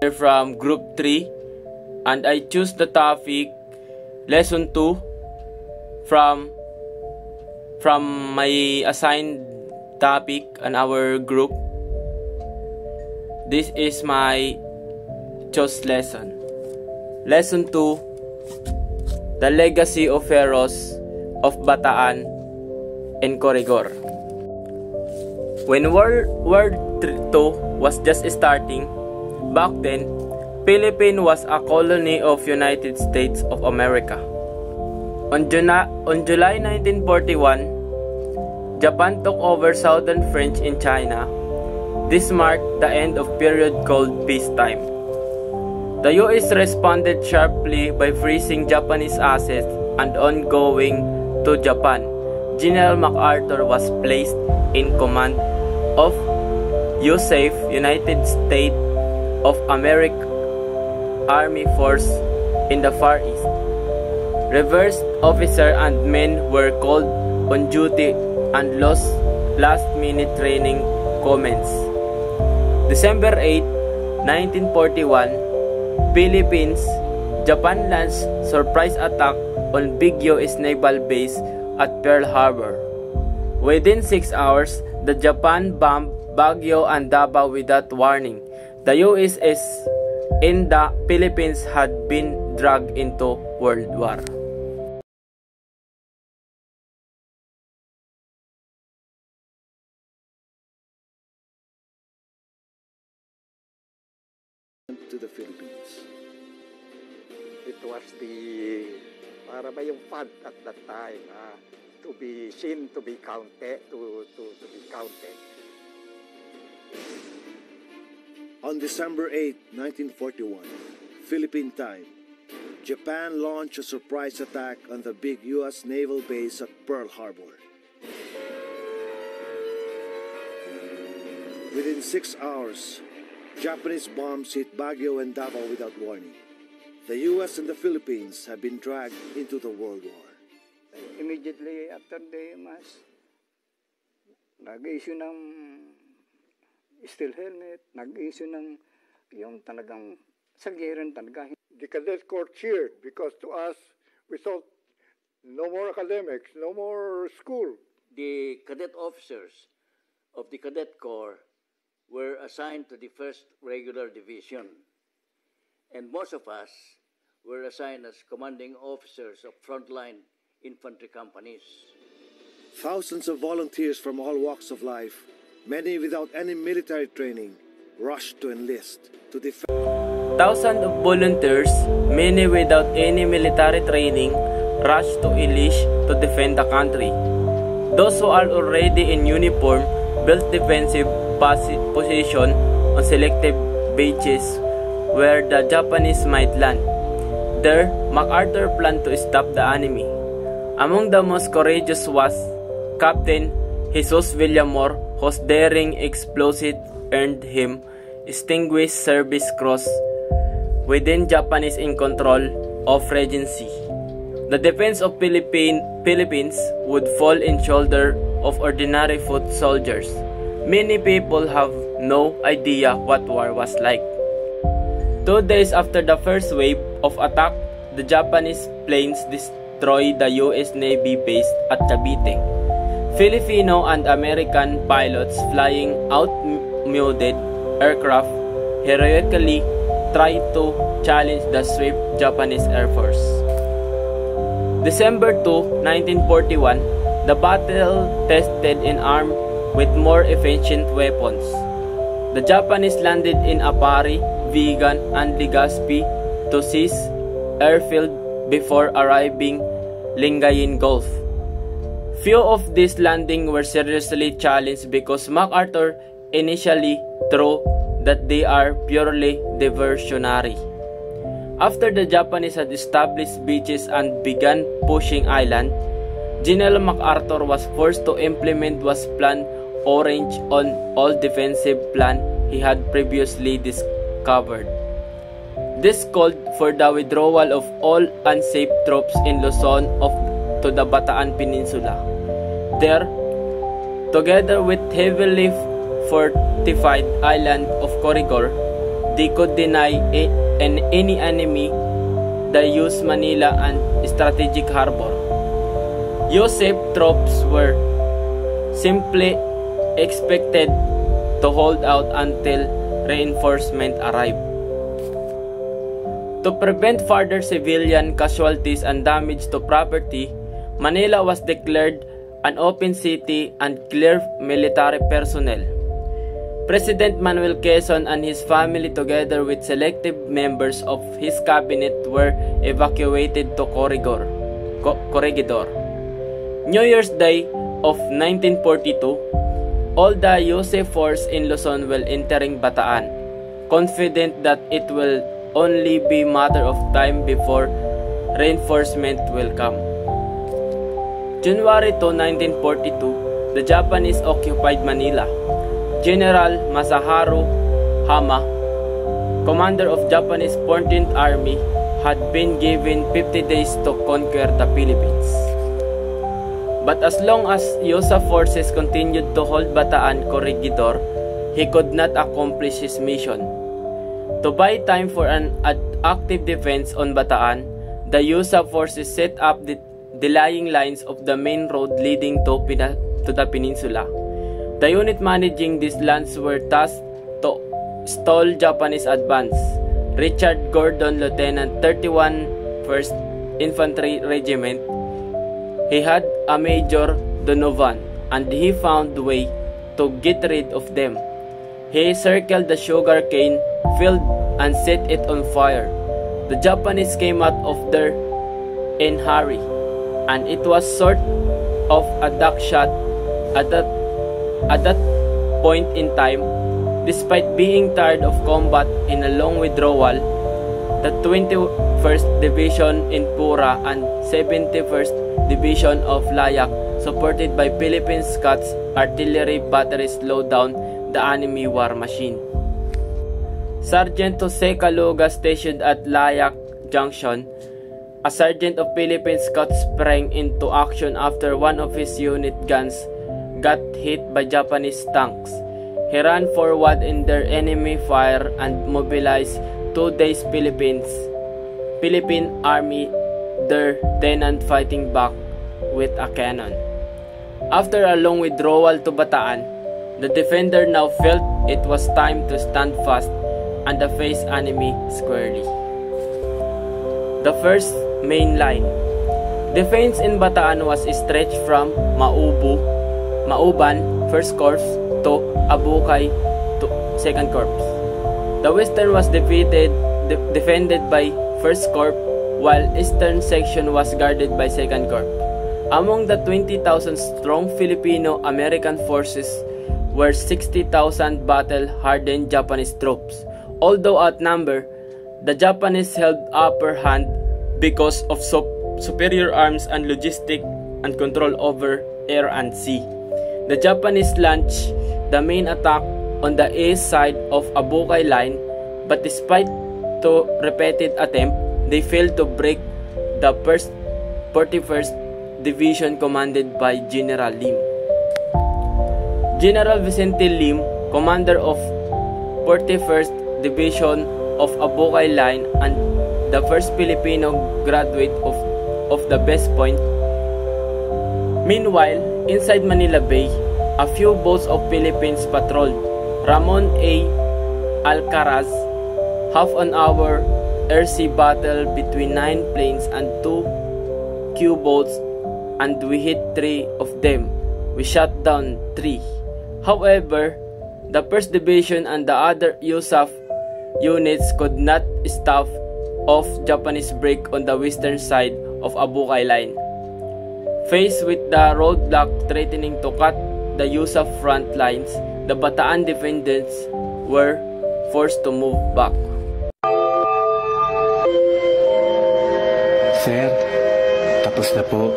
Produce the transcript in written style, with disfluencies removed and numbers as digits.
from Group 3, and I choose the topic Lesson 2 from my assigned topic on our group. This is my choice lesson. Lesson 2, The Legacy of Heroes of Bataan and Corregor. When World War II was just starting, back then, Philippines was a colony of United States of America. On July 1941, Japan took over southern French in China. This marked the end of period called peacetime. The U.S. responded sharply by freezing Japanese assets and ongoing to Japan. General MacArthur was placed in command of USAF, United States of America Army Force in the Far East. Reserve officers and men were called on duty and last-minute training commenced. December 8, 1941, Philippines, Japan launched surprise attack on big U.S. naval base at Pearl Harbor. Within 6 hours, the Japan bombed Baguio and Davao without warning. The U.S. in the Philippines had been dragged into World War. To the Philippines. It was the para ba yung fun at that time to be seen, to be counted, to be counted. On December 8, 1941, Philippine time, Japan launched a surprise attack on the big U.S. naval base at Pearl Harbor. Within 6 hours, Japanese bombs hit Baguio and Davao without warning. The U.S. and the Philippines have been dragged into the World War. Immediately after the mass, nag-issue ng steel helmet, nag-issue ng yung talagang sagiran talaga. The Cadet Corps cheered because to us, we thought no more academics, no more school. The cadet officers of the Cadet Corps were assigned to the 1st Regular Division, and most of us were assigned as commanding officers of frontline infantry companies. Thousands of volunteers from all walks of life, many without any military training, rushed to enlist to defend. Thousands of volunteers, many without any military training, rushed to enlist to defend the country. Those who are already in uniform built defensive position on selected beaches where the Japanese might land. There, MacArthur planned to stop the enemy. Among the most courageous was Captain Jesus Villamor, whose daring exploit earned him Distinguished Service Cross within Japanese in control of Regency. The defense of Philippines would fall in shoulder of ordinary foot soldiers. Many people have no idea what war was like. 2 days after the first wave of attack, the Japanese planes destroyed the U.S. Navy base at Cavite. Filipino and American pilots flying outmanned aircraft heroically tried to challenge the swift Japanese Air Force. December 2, 1941, the battle tested in armed with more efficient weapons. The Japanese landed in Apari, Vigan, and Legazpi to seize airfield before arriving Lingayen Gulf. Few of these landings were seriously challenged because MacArthur initially thought that they are purely diversionary. After the Japanese had established beaches and began pushing inland, General MacArthur was forced to implement was Plan Orange on all defensive plan he had previously discovered. This called for the withdrawal of all unsafe troops in Luzon to the Bataan Peninsula. There, together with heavily fortified island of Corregor, they could deny any enemy that used Manila and strategic harbor. Joseph troops were simply expected to hold out until reinforcement arrived. To prevent further civilian casualties and damage to property, Manila was declared an open city and cleared military personnel. President Manuel Quezon and his family together with selected members of his cabinet were evacuated to Corregidor. New Year's Day of 1942, all the Jose force in Luzon were entering Bataan, confident that it will only be matter of time before reinforcement will come. January 2, 1942, the Japanese occupied Manila. General Masaharu Hama, commander of Japanese 14th Army, had been given 50 days to conquer the Philippines. But as long as USA forces continued to hold Bataan Corregidor, he could not accomplish his mission. To buy time for an active defense on Bataan, the USA forces set up the lying lines of the main road leading to the peninsula. The unit managing these lands were tasked to stall Japanese advance. Richard Gordon, Lieutenant 31st Infantry Regiment, he had a Major Donovan, and he found a way to get rid of them. He circled the sugar cane field and set it on fire. The Japanese came out of there in a hurry, and it was sort of a duck shot at that point in time. Despite being tired of combat in a long withdrawal, the 21st Division in Pura and 71st Division of Layak, supported by Philippine Scots artillery batteries, slowed down the enemy war machine. Sergeant Jose Caluga, stationed at Layak Junction, a sergeant of Philippine Scots, sprang into action after one of his unit guns got hit by Japanese tanks. He ran forward in their enemy fire and mobilized 2 days Philippine Army there, then fighting back with a cannon. After a long withdrawal to Bataan, the defender now felt it was time to stand fast and face enemy squarely. The first main line. Defense in Bataan was stretched from Mauban 1st Corps to Abukay to 2nd Corps. The western was defended by 1st Corps, while eastern section was guarded by 2nd Corps. Among the 20,000 strong Filipino-American forces were 60,000 battle-hardened Japanese troops. Although outnumbered, the Japanese held upper hand because of superior arms and logistic and control over air and sea. The Japanese launched the main attack on the east side of Abukay line, but despite to repeated attempt, they failed to break the 41st Division commanded by General Lim. General Vicente Lim, commander of 41st Division of Abukay line and the first Filipino graduate of the West Point. Meanwhile, inside Manila Bay, a few boats of Philippines patrolled. Ramon A. Alcaraz, half an hour air-sea battle between 9 planes and 2 Q-boats, and we hit 3 of them. We shot down 3. However, the 1st Division and the other USAF units could not stop off Japanese break on the western side of Abukay line. Faced with the roadblock threatening to cut the USAF front lines, the Bataan defendants were forced to move back. Sir, tapos na po.